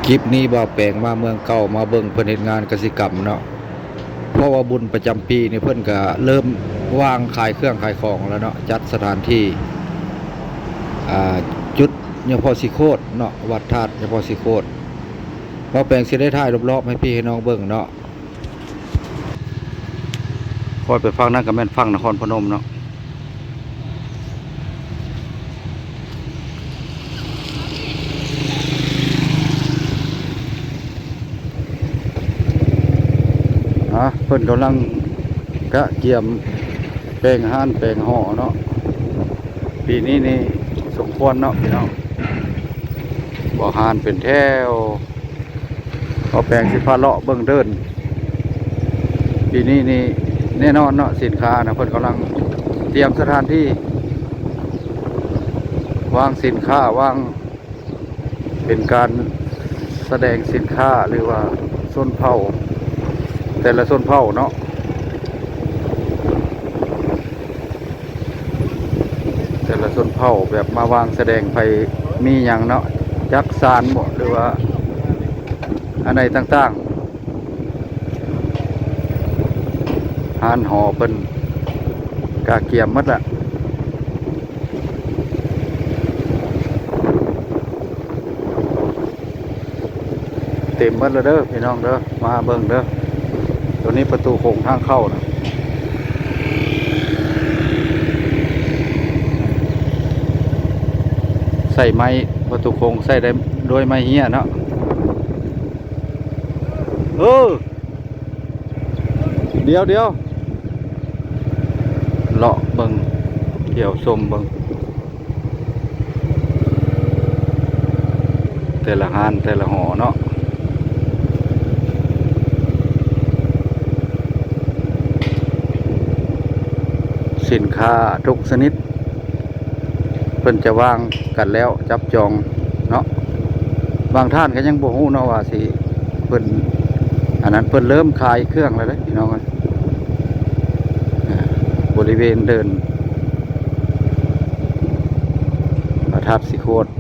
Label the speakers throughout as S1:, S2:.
S1: คลิปนี้บ่าวแปลงมาเมืองเก่ามาเบิ่งเพิ่นเฮ็ดงานกสิกรรมเนาะเพราะว่าบุญประจำปีนี่เพิ่นก็เริ่มวางขายเครื่องขายของแล้วเนาะจัดสถานที่จุดยมพสิโคตรเนาะวัดธาตุยมพสิโคตรบ่าวแปลงสิได้ถ่ายรอบๆให้พี่ให้น้องเบิ่งเนาะคอยไปฟังนั่นก็แม่นฟังนครพนมเนาะเพิ่นกำลังกะเกียมแปลงห้านแปลงห่อเนาะปีนี้นี่สมควรเนาะพี่น้องบ่อห้านเป็นแถวเอาแปลงสิพาเลาะเบิ่งเดินปีนี้นี่แน่นอนเนาะสินค้านะเพิ่นกำลังเตรียมสถานที่วางสินค้าวางเป็นการแสดงสินค้าหรือว่าส้นเผาแต่ละส้นเผาเนาะแต่ละส้นเผาแบบมาวางแสดงไปมีอย่างเนาะจักสานหมดหรือว่าอะไรต่างๆหานห่อเป็นกาเกียมมัดละเต็มมัดแล้วเด้อพี่น้องเด้อมาเบิ่งเด้อตัวนี้ประตูโค้งทางเข้านะใส่ไม้ประตูโค้งใส่ได้โดยไม้เหี้ยเนาะเดี๋ยวเลาะเบิ่งเกี่ยวชมเบิ่งแต่ละหานแต่ละห่อเนาะสินค้าทุกชนิดเพิ่นจะวางกันแล้วจับจองเนาะบางท่านก็ยังบ่ฮู้เนาะว่าสิเพิ่นอันนั้นเพิ่นเริ่มขายเครื่องแล้วเด้อพี่น้องบริเวณเดินพระธาตุสิโคตร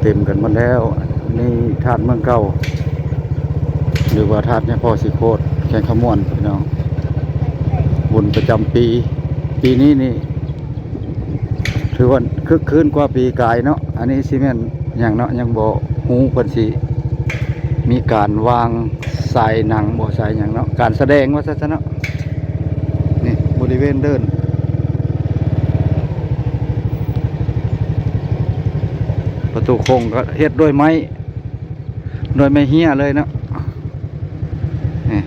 S1: เต็มกันหมดแล้วนี่ธาตุเมืองเก่าหรือว่าธาตุเนี่ยพอสิโคตรแข่งขมวนพี่น้องบุญประจำปีนี้นี่ถือว่าคึกคืนกว่าปีกายเนาะอันนี้ซีเมนต์อย่างเนาะยังบ่ฮู้เพิ่นสิมีการวางสายหนังบ่สายอย่างเนาะการแสดงว่าซะเนาะนี่บริเวณเดินประตูโค้งก็เฮ็ดด้วยไม้เหี้ยเลยเนาะนี่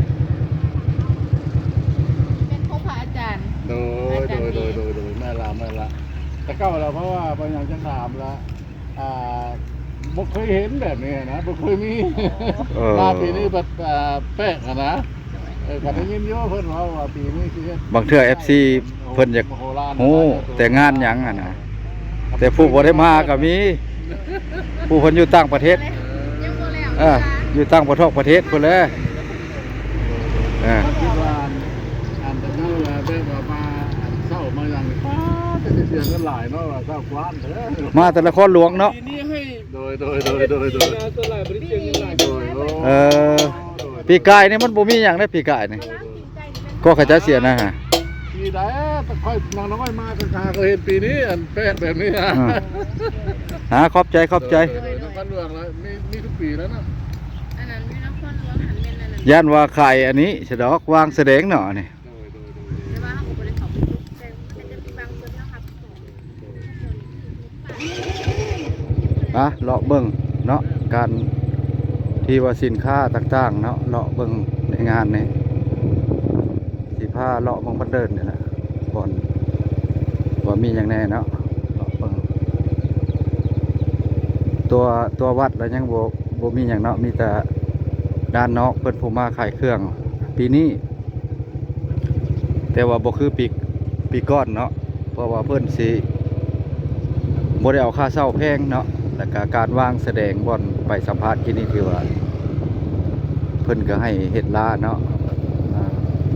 S2: เป็นพบพระอาจารย์
S3: โดยแม่ละแต่เก้าแล้วเพราะว่าบางอย่างจะถามละบ่เคยเห็นแบบนี้นะบ่เคยมีมาปีนี้แบบแป๊กนะกันได้ยินเยอะเพิ่นว่าปีนี้คือบ
S1: างเทื่อ FC เพิ่นอยากฮู้แต่งานหยังอ่ะนะแต่ผู้บ่ได้มาก็มีผู้เพิ่นอยู่ต่างประเทศอยู่ต่างประเทศพุ่นแหละ
S3: คิดว่าอันจะเมื่อแบบว่ามาเศร้ามาอย่างป้าจะเสียเงินหลายเนาะเศร้ากว้านเด้อ
S1: มาแต่ละคนหลวงเนาะ
S3: โดยตัวหลายบริเชียงเงินหลาย
S1: ปีกายนี่มันบ่มีหยังได้ปีกายนี่ก็เขาจะเสียนะฮะ
S3: ปีใดแต่ค่อยน้อยมาคาก็เห็นปีนี้อันแป๊กแบบนี้
S1: ขอบใจ
S3: น้ำพันหลวงแล้วมีทุกปีแล้วนะ
S2: อันนั้นไม่น้ำข้นล้วนหันเป็นอันนั้น
S1: ย่านว่าไข่อันนี้ฉดอกวางแสดงเนาะนี่
S2: แต่ว่าเขาบริเขาแต่จะบางคนนะครับ
S1: เลาะเบิ่งเนาะการที่ว่าสินค้าต่างๆเนาะเลาะเบิ่งในงานนี่สิผ้าเลาะเบิ่งบันเดินนี่แหละก่อนว่ามีอย่างแน่เนาะตัววัดแล้วยังบ่มีอย่างเนาะมีแต่ด้านนอกเพิ่นผู้มาขายเครื่องปีนี้แต่ว่าบ่คือปีก่อนเนาะเพราะว่าเพิ่นสิบ่ได้เอาค่าเช่าแพงเนาะ แล้วก็การวางแสดงบ่อนไปสัมภาษณ์ที่นี่คือว่าเพิ่นก็ให้เฮ็ดลาเนาะ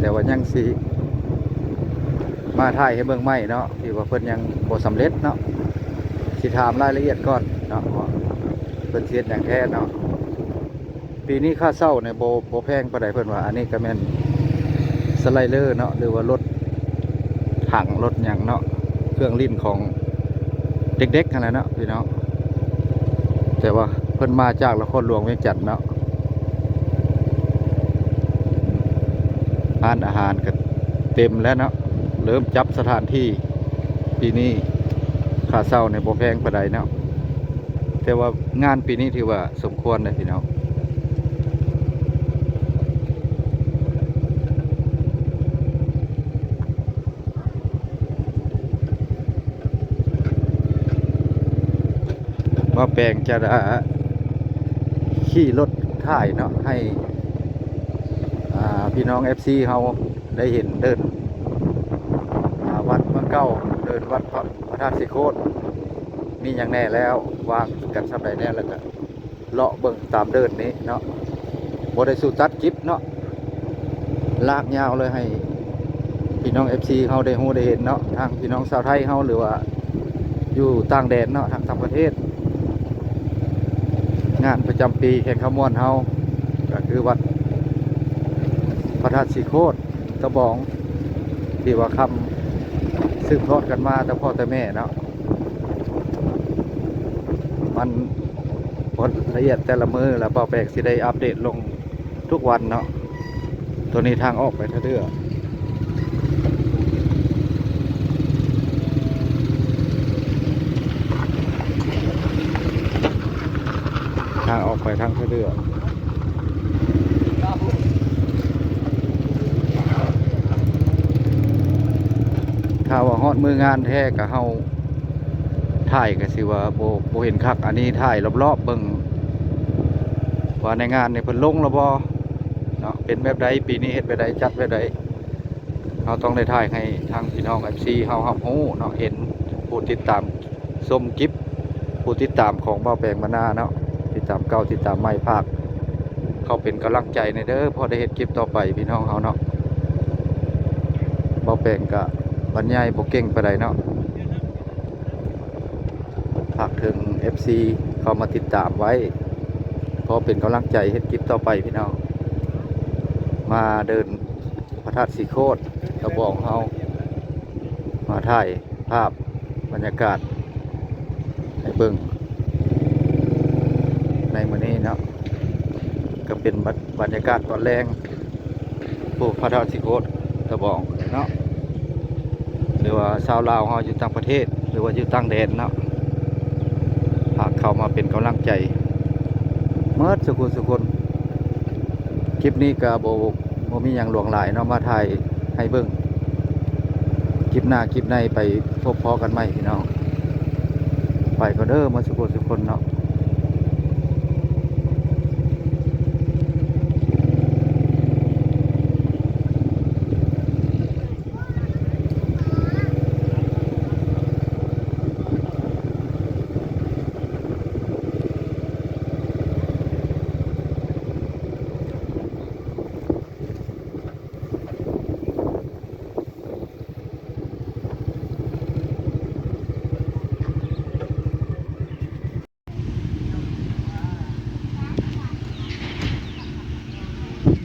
S1: แต่ว่ายังสิมาถ่ายให้เบิ่งใหม่เนาะที่ว่าเพิ่นยังบ่สำเร็จเนาะสิถามรายละเอียดก่อนเนาะว่าเพิ่นสิเฮ็ดหยังแท้เนาะปีนี้ค่าเช่าเนี่ยบ่แพงปานใดเพิ่นว่าอันนี้ก็แม่นสไลเดอร์เนาะหรือว่ารถถังรถหยังเนาะเครื่องลิ้นของเด็กๆขนาดเนาะพี่น้องแต่ว่าเพิ่นมาจากนครหลวงเวียงจันทน์เนาะร้านอาหารก็เต็มแล้วเนาะเริ่มจับสถานที่ปีนี้ค่าเช่าในบ่แพงปานใดเนาะแต่ว่างานปีนี้ถือว่าสมควรเลยพี่น้องว่าแปลงจะขี่รถถ่ายเนาะให้พี่น้อง FC เขาได้เห็นเดินวัดเมืองเก่าเดินวัดพระธาตุสิโคตรมีอย่างแน่แล้ววางกันสำใดแน่แล้วก็เลาะเบิ่งตามเดินนี้เนาะบ่ได้สู่ตัดคลิปเนาะลากยาวเลยให้พี่น้อง FC เขาได้ฮู้ได้เห็นเนาะทางพี่น้องชาวไทยเขาหรือว่าอยู่ต่างแดนเนาะทางต่างประเทศงานประจำปีแข่งขมวนเฮาก็คือวัดพระธาตุสิโคตรตะบองที่ว่าคำสืบทอดกันมาแต่พ่อแต่แม่เนาะมันผลละเอียดแต่ละมือแล้วเบาแปลกสิได้อัปเดตลงทุกวันเนาะตัวนี้ทางออกไปทะเดือทางออกไปทางทะเดือถ้าว่าฮอดมืองานแท้กับเฮาถ่ายก็สิว่าโบเห็นคักอันนี้ถ่ายรอบๆเบิ่งว่าในงานในเพิ่นลงแล้วบ่เนาะเป็นแบบใดปีนี้เฮ็ดแบบใดจัดแบบใดเฮาต้องได้ถ่ายให้ทางพี่น้อง FC เฮารับรู้เนาะเห็นผู้ติดตามชมคลิปผู้ติดตามของเบาแปลงมานาเนาะติดตามเก่าติดตามใหม่ภาคเขาเป็นกำลังใจในเด้อพอได้เฮ็ดคลิปต่อไปพี่น้องเฮาเนาะเบาแปลงก็บรรยายบ่เก่งปานใดเนาะฝากถึง FC เข้ามาติดตามไว้เพราะเป็นกำลังใจเฮ็ดคลิปต่อไปพี่น้องมาเดินพระธาตุสีโคตรตะบองเฮามาถ่ายภาพบรรยากาศให้เบิ่งในมื้อนี้เนาะก็เป็นบรรยากาศตอนแรงผู้พระธาตุสีโคตรตะบองเนาะหรือว่าชาวลาวเฮาอยู่ต่างประเทศหรือว่าอยู่ต่างแดนเนาะหากเข้ามาเป็นกำลังใจเมื่อสุขุนคลิปนี้ก็บ่มีอย่างหลวงหลายเนาะมาถ่ายให้เบิ่งคลิปหน้าคลิปในไปพบพอกันใหม่พี่น้องไปก็เด้อมาสุขุนเนาะ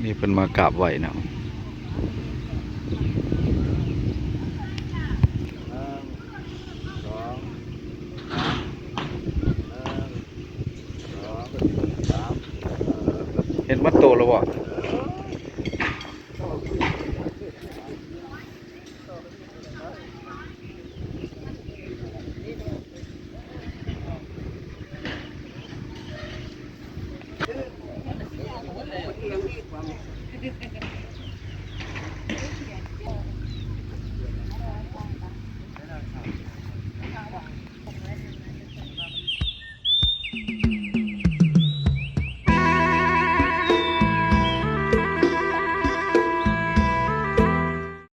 S1: นี่เป็นมากราบไหว้เนาะเห็นมัดโตแล้วบ่